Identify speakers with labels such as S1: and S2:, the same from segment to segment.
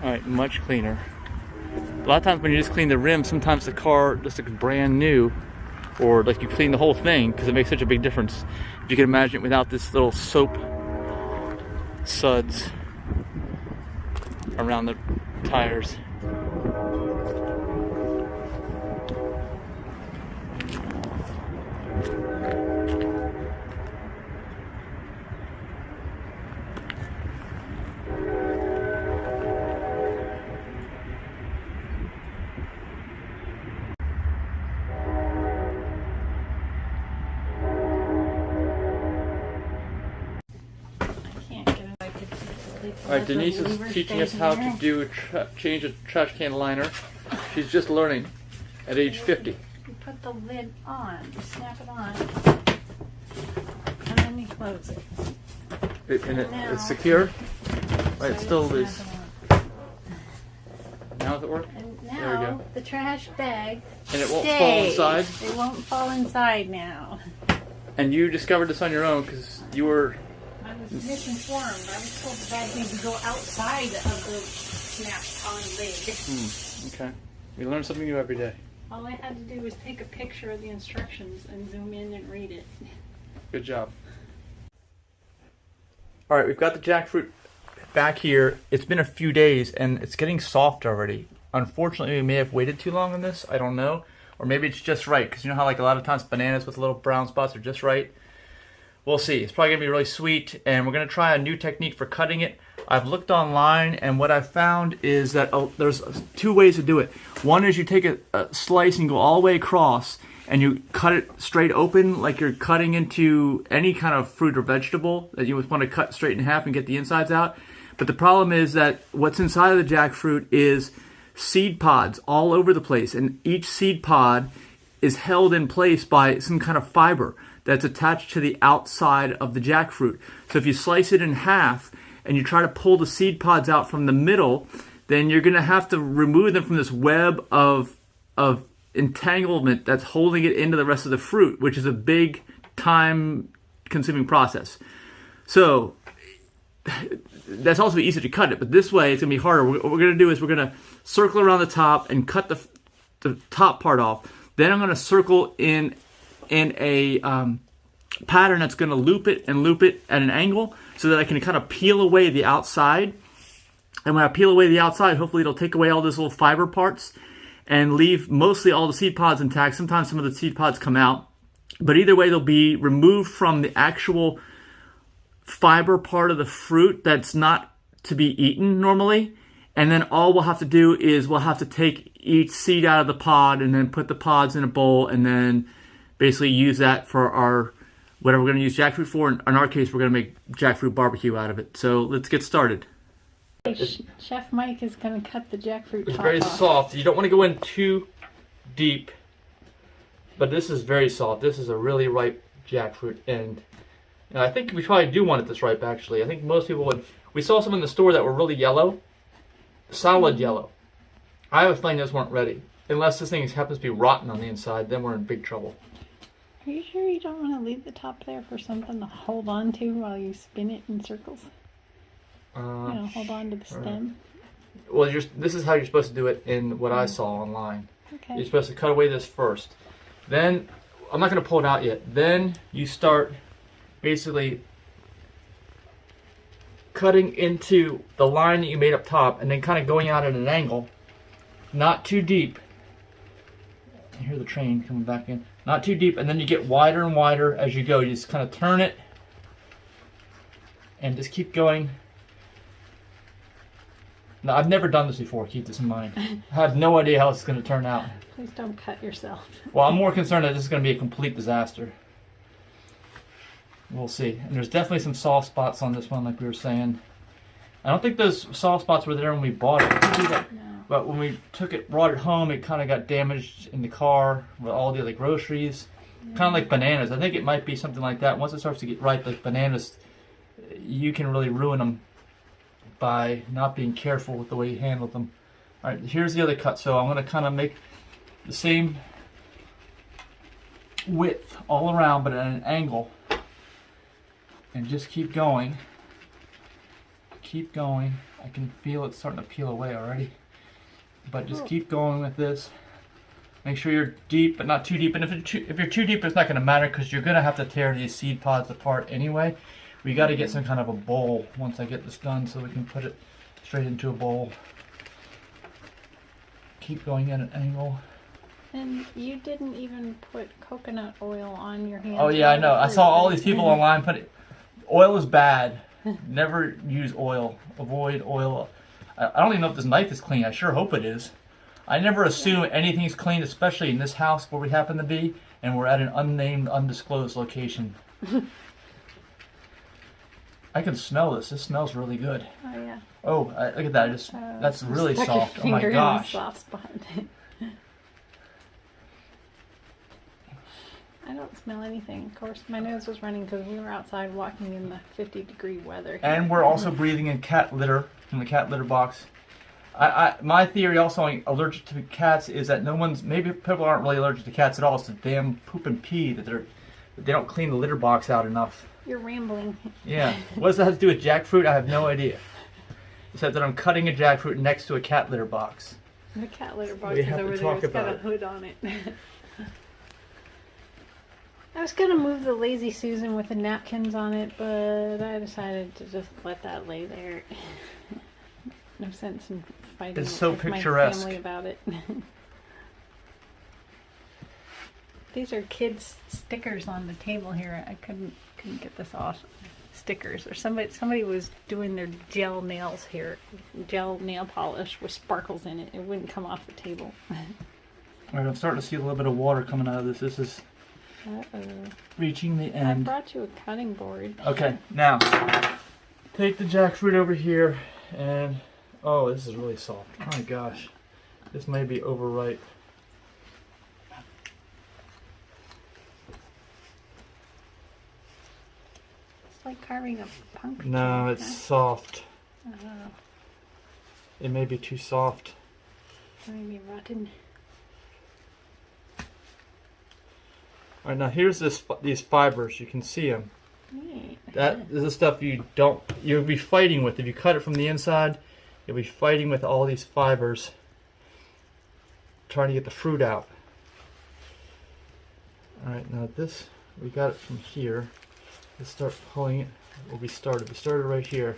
S1: Alright, much cleaner. A lot of times when you just clean the rim, sometimes the car just looks brand new, or like you clean the whole thing because it makes such a big difference. If you can imagine it without this little soap suds around the tires. Alright, Denise is teaching us how to do change a trash can liner. She's just learning at age 50.
S2: You put the lid on, you snap it on, and then you close it.
S1: It's secure? Right, it still is. Now does it work?
S2: And
S1: there we
S2: now
S1: go.
S2: the trash bag
S1: And it won't fall inside?
S2: It won't fall inside now.
S1: And you discovered this on your own because you were...
S2: I was misinformed. I was told the bag needs to go outside of the snap-on lid.
S1: Okay. We learn something new every day.
S2: All I had to do was take a picture of the instructions and zoom in and read it.
S1: Good job. Alright, we've got the jackfruit back here. It's been a few days and it's getting soft already. Unfortunately, we may have waited too long on this. I don't know. Or maybe it's just right, because you know how like a lot of times bananas with little brown spots are just right? We'll see. It's probably going to be really sweet, and we're going to try a new technique for cutting it. I've looked online, and what I've found is that there's two ways to do it. One is you take a slice and go all the way across, and you cut it straight open like you're cutting into any kind of fruit or vegetable that you would want to cut straight in half and get the insides out. But the problem is that what's inside of the jackfruit is seed pods all over the place, and each seed pod is held in place by some kind of fiber that's attached to the outside of the jackfruit. So if you slice it in half and you try to pull the seed pods out from the middle, then you're going to have to remove them from this web of entanglement that's holding it into the rest of the fruit, which is a big time-consuming process. So that's also easy to cut it, but this way it's going to be harder. What we're going to do is we're going to circle around the top and cut the top part off. Then I'm going to circle in a pattern that's going to loop it at an angle so that I can kind of peel away the outside. And when I peel away the outside, hopefully it'll take away all those little fiber parts and leave mostly all the seed pods intact. Sometimes some of the seed pods come out, but either way they'll be removed from the actual fiber part of the fruit that's not to be eaten normally. And then all we'll have to do is we'll have to take each seed out of the pod and then put the pods in a bowl and then basically use that for our whatever we're going to use jackfruit for. In our case, we're going to make jackfruit barbecue out of it. So let's get started.
S2: Chef Mike is going to cut the jackfruit
S1: It's
S2: top
S1: very
S2: off.
S1: soft. You don't want to go in too deep, but this is very soft. This is a really ripe jackfruit, and I think we probably do want it this ripe, actually. I think most people would. We saw some in the store that were really yellow, solid yellow. I have a feeling those weren't ready. Unless this thing happens to be rotten on the inside, then we're in big trouble.
S2: Are you sure you don't want to leave the top there for something to hold on to while you spin it in circles? Hold on to the stem.
S1: Well, this is how you're supposed to do it in what I saw online.
S2: Okay.
S1: You're supposed to cut away this first. Then, I'm not going to pull it out yet. Then you start basically cutting into the line that you made up top and then kind of going out at an angle. Not too deep. I hear the train coming back in. Not too deep, and then you get wider and wider as you go. You just kind of turn it and just keep going. Now, I've never done this before, keep this in mind. I have no idea how this is going to turn out.
S2: Please don't cut yourself.
S1: Well, I'm more concerned that this is going to be a complete disaster. We'll see. And there's definitely some soft spots on this one, like we were saying. I don't think those soft spots were there when we bought it.
S2: No.
S1: But when we brought it home, it kind of got damaged in the car with all the other groceries. Kind of like bananas. I think it might be something like that. Once it starts to get ripe, like bananas, you can really ruin them by not being careful with the way you handle them. All right, here's the other cut. So I'm going to kind of make the same width all around, but at an angle. And just keep going. keep going. I can feel it starting to peel away already. But just keep going with this. Make sure you're deep, but not too deep. And if you're too deep, it's not going to matter because you're going to have to tear these seed pods apart anyway. We got to get some kind of a bowl once I get this done so we can put it straight into a bowl. Keep going at an angle.
S2: And you didn't even put coconut oil on your hands.
S1: Oh yeah, I know. I saw all these people online put it. Oil is bad. Never use oil. Avoid oil. I don't even know if this knife is clean. I sure hope it is. I never assume anything's clean, especially in this house where we happen to be, and we're at an unnamed, undisclosed location. I can smell this. This smells really good.
S2: Oh yeah.
S1: Oh, look at that! That's really soft. Oh my gosh.
S2: Soft spot. I don't smell anything. Of course, my nose was running because we were outside walking in the 50-degree weather here.
S1: And we're also breathing in cat litter from the cat litter box. My theory also on allergic to cats is that maybe people aren't really allergic to cats at all. It's the damn poop and pee that they don't clean the litter box out enough.
S2: You're rambling.
S1: Yeah. What does that have to do with jackfruit? I have no idea. Except that I'm cutting a jackfruit next to a cat litter box.
S2: The cat litter box is over there. It's got a hood on it. I was going to move the Lazy Susan with the napkins on it, but I decided to just let that lay there. No sense in fighting
S1: it's so
S2: with
S1: picturesque.
S2: my family about it. These are kids' stickers on the table here. I couldn't get this off. Stickers, or somebody was doing their gel nails here, gel nail polish with sparkles in it. It wouldn't come off the table.
S1: All right, I'm starting to see a little bit of water coming out of this. This is reaching the end.
S2: I brought you a cutting board.
S1: Okay, now take the jackfruit over here, and oh, this is really soft. Oh my gosh, this may be overripe.
S2: It's like carving a pumpkin.
S1: No, it's soft. It may be too soft.
S2: Maybe rotten.
S1: All right, now here's these fibers. You can see them.
S2: Neat.
S1: That is the stuff you'll be fighting with. If you cut it from the inside, you'll be fighting with all these fibers, trying to get the fruit out. All right, now this, we got it from here. Let's start pulling it. We started right here.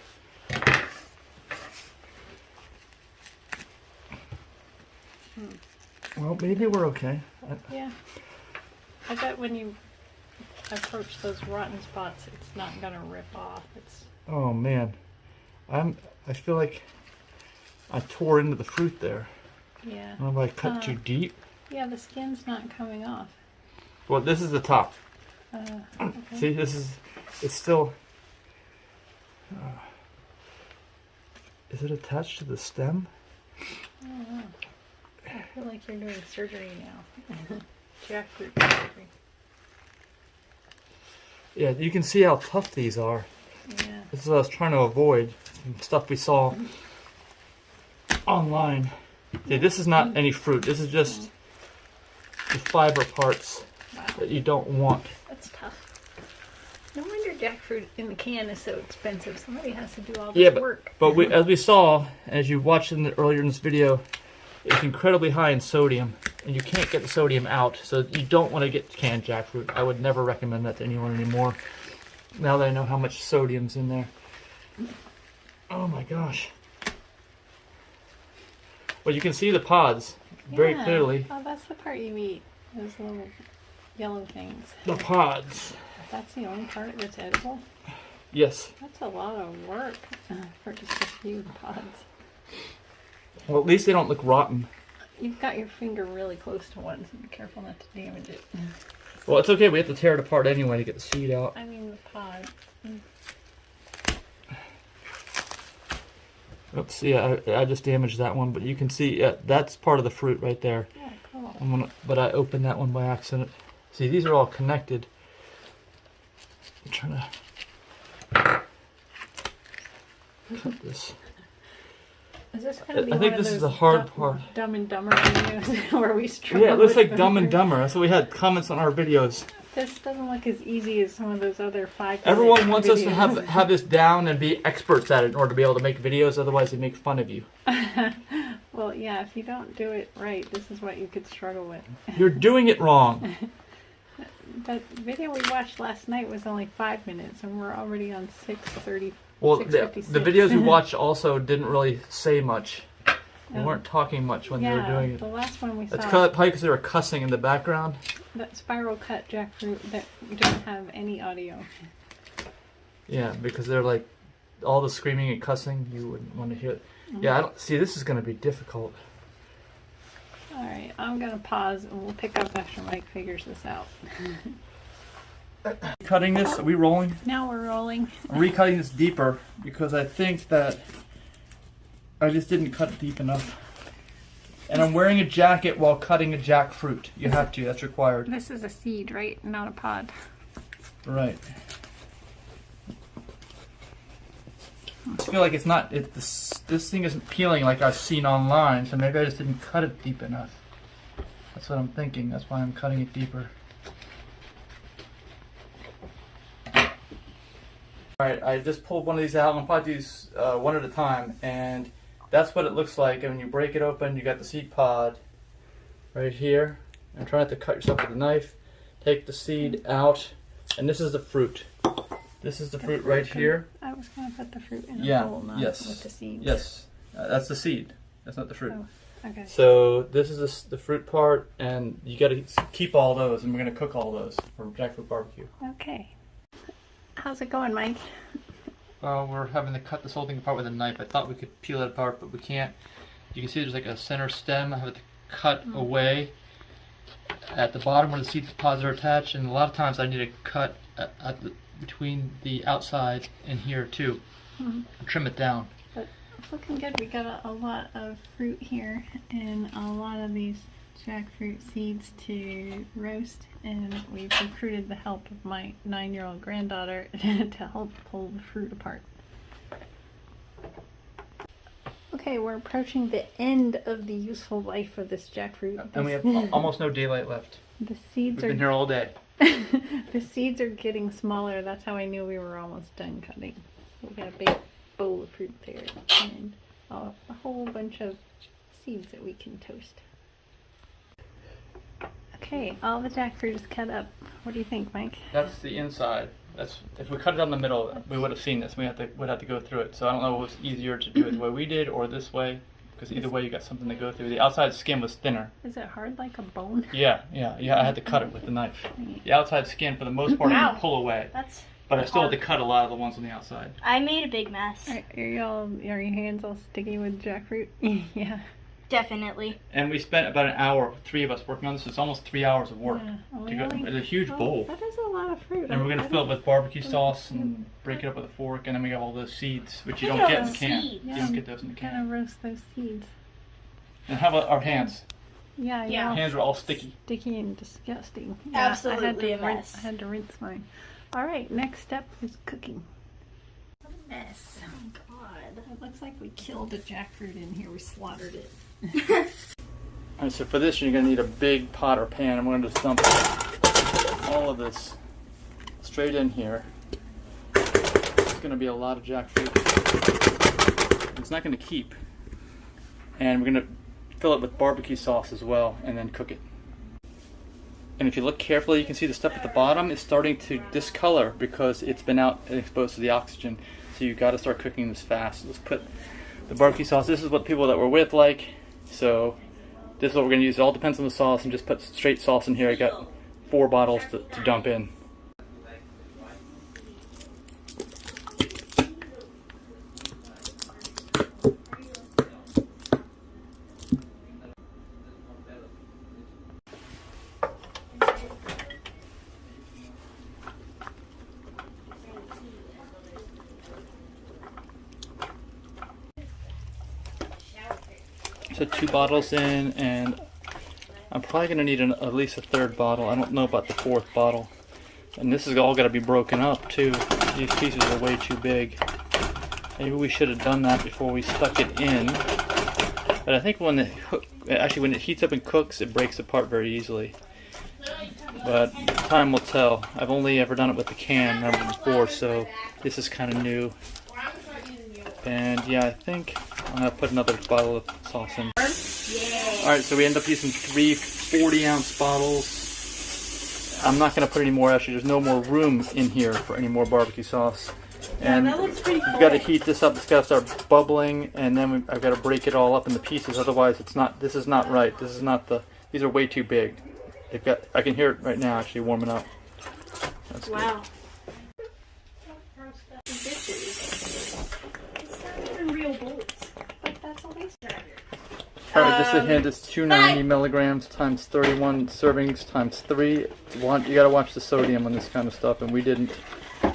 S1: Well, maybe we're okay.
S2: Yeah. I bet when you approach those rotten spots, it's not gonna rip off.
S1: Oh man, I feel like I tore into the fruit there.
S2: Yeah.
S1: I don't know if I cut too deep.
S2: Yeah, the skin's not coming off.
S1: Well, this is the top.
S2: Okay.
S1: See, it's still. Is it attached to the stem?
S2: Oh, wow. I feel like you're doing surgery now. Jackfruit surgery.
S1: Yeah, you can see how tough these are.
S2: Yeah.
S1: This is what I was trying to avoid. Some stuff we saw online. See, this is not any fruit. This is just the fiber parts that you don't want.
S2: That's tough. No wonder jackfruit in the can is so expensive. Somebody has to do all this work.
S1: But as we saw, as you watched earlier in this video, it's incredibly high in sodium, and you can't get the sodium out, so you don't want to get canned jackfruit. I would never recommend that to anyone anymore, now that I know how much sodium's in there. Oh my gosh. Well, you can see the pods very clearly.
S2: Oh, that's the part you eat. Those little yellow things.
S1: The pods.
S2: That's the only part that's edible?
S1: Yes.
S2: That's a lot of work for just a few pods.
S1: Well, at least they don't look rotten.
S2: You've got your finger really close to one, so be careful not to damage it.
S1: Well, it's okay. We have to tear it apart anyway to get the seed out.
S2: I mean the pod.
S1: Oops, yeah, I just damaged that one, but you can see that's part of the fruit right there.
S2: Yeah, cool.
S1: But I opened that one by accident. See, these are all connected. I'm trying to cut this.
S2: Is this going to be
S1: I think
S2: one of
S1: this
S2: those
S1: is the hard part.
S2: Dumb and Dumber videos where we struggle?
S1: Yeah, it looks like
S2: with
S1: Dumb and
S2: the-
S1: Dumber. That's what we had comments on our videos.
S2: This doesn't look as easy as some of those other 5
S1: Everyone wants us to
S2: videos.
S1: have this down and be experts at it in order to be able to make videos. Otherwise, they make fun of you.
S2: Well, yeah, if you don't do it right, this is what you could struggle with.
S1: You're doing it wrong.
S2: The video we watched last night was only 5 minutes, and we're already on 6:30.
S1: Well, the
S2: 6:56.
S1: videos we watched also didn't really say much. They
S2: Oh.
S1: weren't talking much when they were doing
S2: the
S1: it.
S2: last one we
S1: That's
S2: saw,
S1: probably because they were cussing in the background.
S2: that spiral cut jackfruit that didn't have any audio.
S1: Yeah, because they're like all the screaming and cussing. You wouldn't want to hear it. Yeah, I don't see. This is going to be difficult.
S2: All right, I'm gonna pause, and we'll pick up after Mike figures this out.
S1: Cutting this? Are we rolling?
S2: Now we're rolling.
S1: I'm recutting this deeper because I think that I just didn't cut it deep enough. And I'm wearing a jacket while cutting a jackfruit. You have to. That's required.
S2: This is a seed, right? Not a pod.
S1: Right. I feel like it's not. This thing isn't peeling like I've seen online, so maybe I just didn't cut it deep enough. That's what I'm thinking. That's why I'm cutting it deeper. Alright, I just pulled one of these out. I'm going to probably do these one at a time. And that's what it looks like. And when you break it open, you got the seed pod right here. And try not to cut yourself with a knife. Take the seed out. And this is the fruit. This is the fruit right here.
S2: I was going to put the fruit in a bowl, not
S1: yes.
S2: with the seeds.
S1: Yes. That's the seed. That's not the fruit.
S2: Oh, okay.
S1: So this is the fruit part. And you got to keep all those. And we're going to cook all those for jackfruit barbecue.
S2: Okay. How's it going, Mike?
S1: Well, we're having to cut this whole thing apart with a knife. I thought we could peel it apart, but we can't. You can see there's like a center stem. I have to cut away at the bottom where the seed pods are attached, and a lot of times I need to cut between the outside and here too, and trim it down.
S2: But it's looking good. We got a lot of fruit here, and a lot of these jackfruit seeds to roast, and we've recruited the help of my 9-year-old granddaughter to help pull the fruit apart. Okay, we're approaching the end of the useful life of this jackfruit.
S1: And we have almost no daylight left.
S2: The
S1: We've
S2: seeds
S1: been
S2: are
S1: here all day.
S2: the seeds are getting smaller. That's how I knew we were almost done cutting. We got a big bowl of fruit there, and a whole bunch of seeds that we can toast. Okay, all the jackfruit is cut up. What do you think, Mike?
S1: That's the inside. That's if we cut it on the middle, we would have seen this. Would have to go through it. So I don't know if it was easier to do it the way we did or this way, because either way you got something to go through. The outside skin was thinner.
S2: Is it hard like a bone?
S1: Yeah. I had to cut it with the knife. The outside skin, for the most part, I could pull away,
S3: That's.
S1: but I still had to cut a lot of the ones on the outside.
S3: I made a big mess.
S2: Are your hands all sticky with jackfruit? Yeah.
S3: Definitely.
S1: And we spent about an hour, 3 of us, working on this. It's almost 3 hours of work.
S2: Yeah. Oh,
S1: To go,
S2: really?
S1: it's a huge bowl.
S2: That is a lot of fruit.
S1: And we're going to fill it with barbecue sauce and break it up with a fork, and then we have all those seeds, which you
S3: Look
S1: don't
S3: at
S1: get in
S3: all
S1: the can.
S3: seeds.
S1: You don't get those in the
S2: Kind
S1: can.
S2: of roast those seeds.
S1: And how about our hands?
S2: Yeah,
S3: Yeah.
S2: yeah.
S1: Hands are all sticky.
S2: Sticky and disgusting.
S3: Absolutely
S2: I
S3: a
S2: had
S3: mess.
S2: I had to rinse mine. All right, next step is cooking.
S3: Mess. Oh God.
S2: It looks like we killed the jackfruit in here. We slaughtered it.
S1: Alright, so for this you're going to need a big pot or pan. I'm going to just dump all of this straight in here. It's going to be a lot of jackfruit. It's not going to keep. And we're going to fill it with barbecue sauce as well and then cook it. And if you look carefully, you can see the stuff at the bottom is starting to discolor because it's been out and exposed to the oxygen. So you've got to start cooking this fast. Let's put the barbecue sauce. This is what people that we're with like. So this is what we're going to use. It all depends on the sauce, and just put straight sauce in here. I got 4 bottles to dump in. So 2 bottles in, and I'm probably going to need at least a 3rd bottle. I don't know about the 4th bottle. And this is all got to be broken up too. These pieces are way too big. Maybe we should have done that before we stuck it in. But I think when it heats up and cooks, it breaks apart very easily. but time will tell. I've only ever done it with the can, never before, so this is kind of new. And yeah, I think I'm gonna put another bottle of sauce in. Alright, so we end up using 3 40-ounce bottles. I'm not gonna put any more, actually. There's no more room in here for any more barbecue sauce. And
S2: that looks pretty
S1: we've got to heat this up. It's got to start bubbling, and then I've got to break it all up into pieces. Otherwise, it's not. This is not right. This is not the. These are way too big. They've got. I can hear it right now, actually warming up. That's
S3: Wow.
S2: It's not even real bullets. But that's all they say.
S1: All right, just a hint. It's 290 milligrams times 31 servings times 3. You got to watch the sodium on this kind of stuff, and we didn't.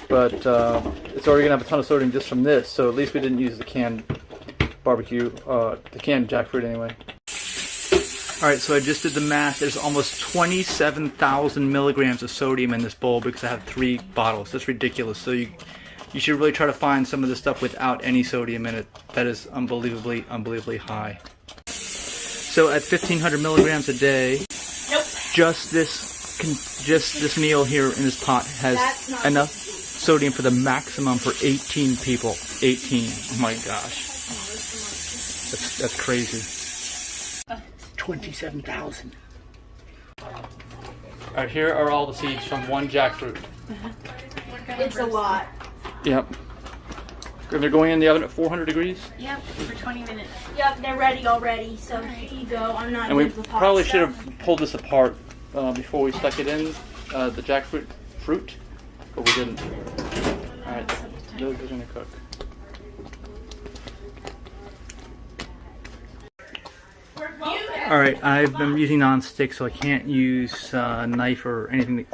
S1: But it's already gonna have a ton of sodium just from this, so at least we didn't use the canned barbecue, the canned jackfruit anyway. Alright, so I just did the math. There's almost 27,000 milligrams of sodium in this bowl because I have 3 bottles. That's ridiculous. So you should really try to find some of this stuff without any sodium in it. That is unbelievably high. So at 1,500 milligrams a day, just this meal here in this pot has enough sodium for the maximum for 18 people. 18. Oh my gosh. That's crazy. 27,000. Alright, here are all the seeds from one jackfruit.
S3: It's a lot.
S1: Yep. They're going in the oven at 400 degrees?
S2: Yep, for 20 minutes.
S3: Yep, they're ready already, so here you go. I'm not
S1: And we
S3: into the hot
S1: probably
S3: stuff.
S1: should have pulled this apart before we stuck it in, the jackfruit fruit, but we didn't. Alright, those are going to cook. Alright, I've been using non-stick, so I can't use a knife or anything,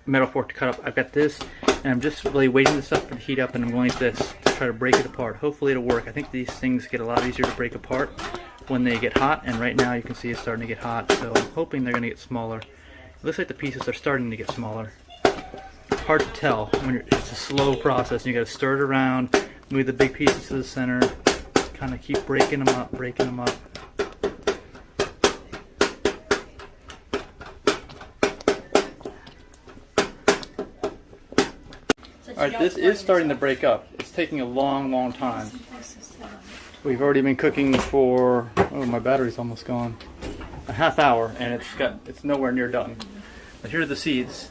S1: metal fork to cut up. I've got this, and I'm just really waiting this up to heat up, and I'm going like this to try to break it apart. Hopefully it'll work. I think these things get a lot easier to break apart when they get hot, and right now you can see it's starting to get hot, so I'm hoping they're going to get smaller. It looks like the pieces are starting to get smaller. Hard to tell when it's a slow process, and you got to stir it around, move the big pieces to the center, kind of keep breaking them up. Alright, this is starting to break up. It's taking a long time. We've already been cooking for, oh, my battery's almost gone, a half hour, and it's nowhere near done. But here are the seeds.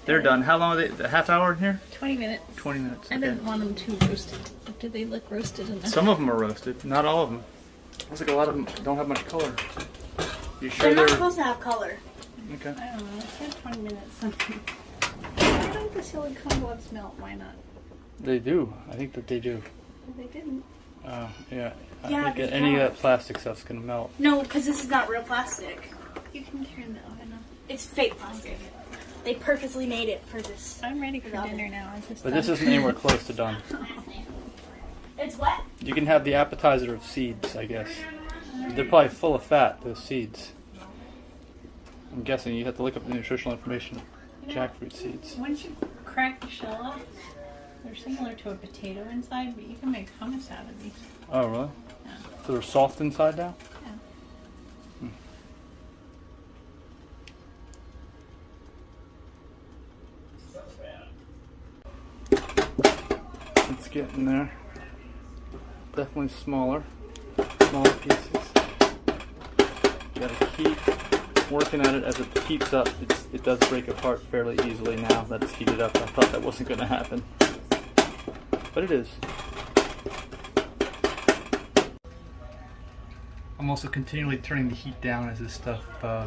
S1: They're done. How long are they? A half hour in here?
S2: 20 minutes.
S1: 20 minutes.
S2: I
S1: Okay.
S2: didn't want them too roasted. But do they look roasted enough?
S1: Some of them are roasted, not all of them. Looks like a lot of them don't have much color. You sure
S3: They're not
S1: they're
S3: supposed to have color.
S1: okay?
S2: I don't know. It said 20 minutes. Why don't the silicone gloves melt? Why not?
S1: They do. I think that they do.
S2: They didn't.
S1: Yeah.
S3: Yeah,
S1: I think
S3: they
S1: any of
S3: don't.
S1: that plastic stuff's gonna melt.
S3: No, because this is not real plastic.
S2: You can turn the oven on.
S3: It's fake plastic. They purposely made it for this.
S2: I'm ready for
S3: The oven.
S2: dinner now.
S1: But this isn't anywhere close to done.
S3: It's what?
S1: You can have the appetizer of seeds, I guess. They're probably full of fat, those seeds. I'm guessing you have to look up the nutritional information. Jackfruit seeds.
S2: Once you crack the shell up, they're similar to a potato inside, but you can make hummus out of these.
S1: Oh, really?
S2: Yeah.
S1: So they're soft inside now? It's getting there. Definitely smaller pieces. You gotta keep working at it as it heats up. It does break apart fairly easily now that it's heated up. I thought that wasn't gonna happen, but it is. I'm also continually turning the heat down as this stuff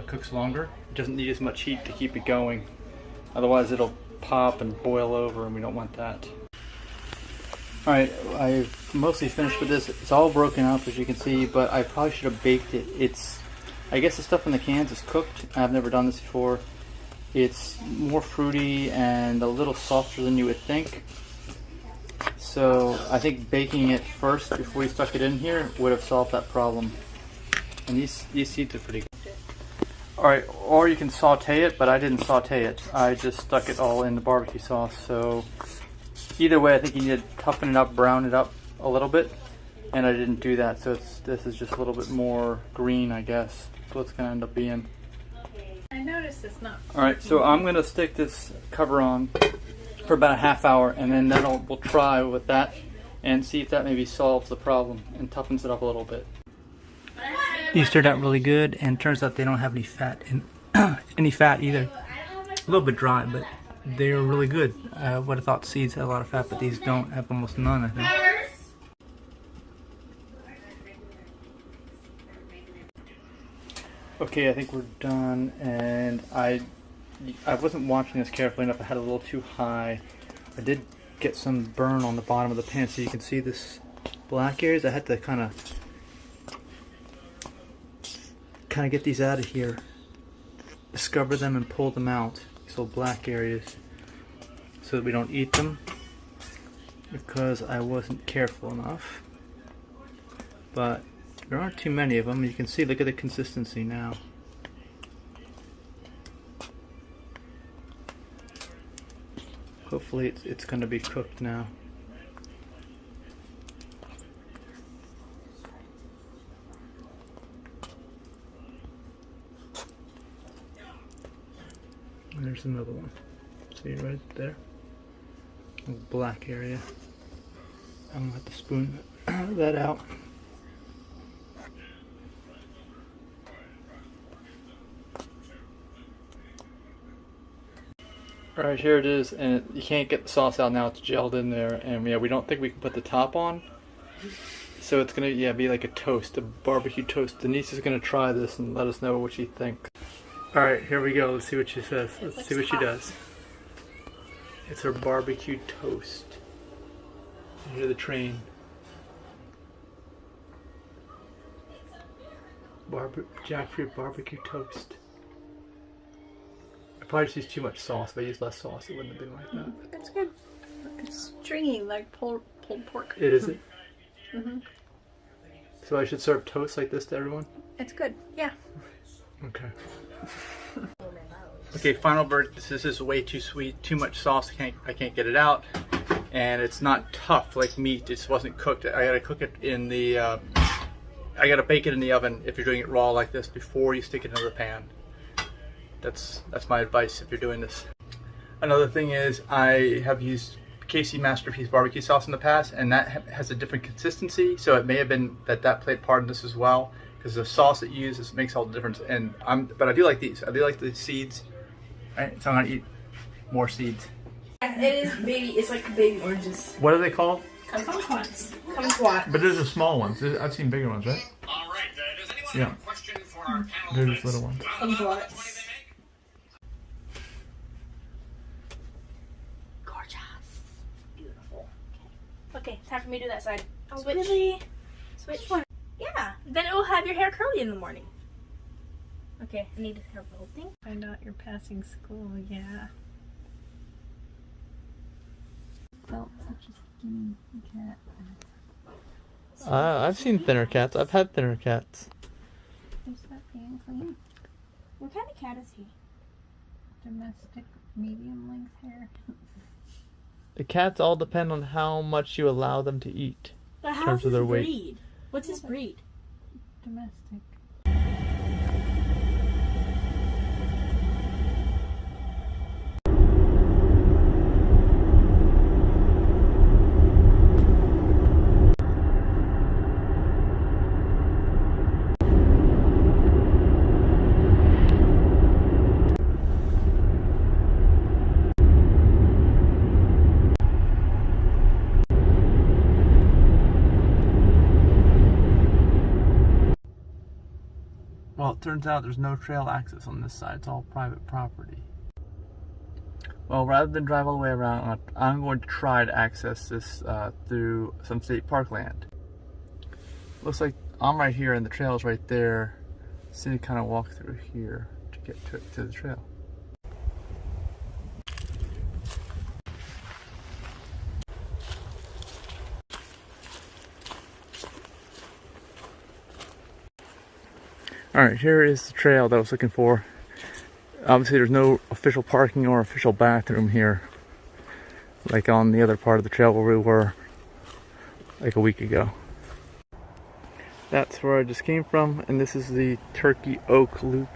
S1: cooks longer. It doesn't need as much heat to keep it going. Otherwise it'll pop and boil over, and we don't want that. Alright, I've mostly finished with this. It's all broken up, as you can see, but I probably should have baked it. I guess the stuff in the cans is cooked. I've never done this before. It's more fruity and a little softer than you would think. So I think baking it first before we stuck it in here would have solved that problem. And these seeds are pretty good. Alright, or you can saute it, but I didn't saute it. I just stuck it all in the barbecue sauce. So either way, I think you need to toughen it up, brown it up a little bit. And I didn't do that, so this is just a little bit more green, I guess. That's what it's going to end up being.
S2: I noticed this is not.
S1: Alright, so I'm going to stick this cover on for about a half hour, and then we'll try with that and see if that maybe solves the problem and toughens it up a little bit. These turned out really good, and turns out they don't have any fat in any fat either. A little bit dry, but they're really good. I would have thought seeds had a lot of fat, but these don't have almost none, I think. Okay, I think we're done, and I wasn't watching this carefully enough. I had it a little too high. I did get some burn on the bottom of the pan, so you can see this black areas. I had to kind of get these out of here, discover them and pull them out, these little black areas, so that we don't eat them, because I wasn't careful enough. But there aren't too many of them. You can see, look at the consistency now. Hopefully it's going to be cooked now. And there's another one. See right there? A black area. I'm going to have to spoon that out. Alright, here it is, and you can't get the sauce out now, it's gelled in there, and yeah, we don't think we can put the top on. So it's gonna be like a toast, a barbecue toast. Denise is gonna try this and let us know what she thinks. Alright, here we go, let's see what she says. Let's see what she does. It's her barbecue toast. You hear the train. Jackfruit barbecue toast. I probably just used too much sauce. If I used less sauce, it wouldn't have been like that.
S2: That's good. It's stringy like pulled pork.
S1: It is it?
S2: Mm-hmm.
S1: So I should serve toast like this to everyone?
S2: It's good. Yeah.
S1: Okay. Okay, final verdict. This is way too sweet. Too much sauce. I can't get it out. And it's not tough like meat. It just wasn't cooked. I gotta cook it in the. I gotta bake it in the oven if you're doing it raw like this before you stick it into the pan. That's my advice if you're doing this. Another thing is I have used KC Masterpiece barbecue sauce in the past, and that has a different consistency, so it may have been that played part in this as well, because the sauce that you use makes all the difference. And but I do like these. I do like the seeds. Right, so I'm gonna eat more seeds.
S3: It is baby. It's like baby oranges.
S1: What are they called?
S3: Kumquats. Kumquats.
S1: But there's the small ones. I've seen bigger ones, right?
S4: All right. Does anyone have a question for our panel?
S1: They're just little ones.
S3: Kumquats. Okay, time for me to do that side.
S5: Oh,
S3: Switch.
S5: really?
S3: Switch.
S5: one?
S3: Yeah.
S5: Then it will have your hair curly in the morning.
S3: Okay, I need to have the whole thing.
S2: Find out you're passing school. Yeah. Felt such a skinny cat.
S1: I've seen thinner cats. I've had thinner cats.
S2: Is that being clean?
S3: What kind of cat is he?
S2: Domestic medium length hair.
S1: The cats all depend on how much you allow them to eat.
S5: But
S1: In
S5: how's
S1: terms of
S5: his
S1: their weight.
S5: breed? What's his breed?
S2: Domestic.
S1: Well, it turns out there's no trail access on this side. It's all private property. Well, rather than drive all the way around, I'm going to try to access this through some state park land. Looks like I'm right here and the trail's right there. So you kind of walk through here to get to the trail. Alright, here is the trail that I was looking for. Obviously there's no official parking or official bathroom here, like on the other part of the trail where we were like a week ago. That's where I just came from, and this is the Turkey Oak Loop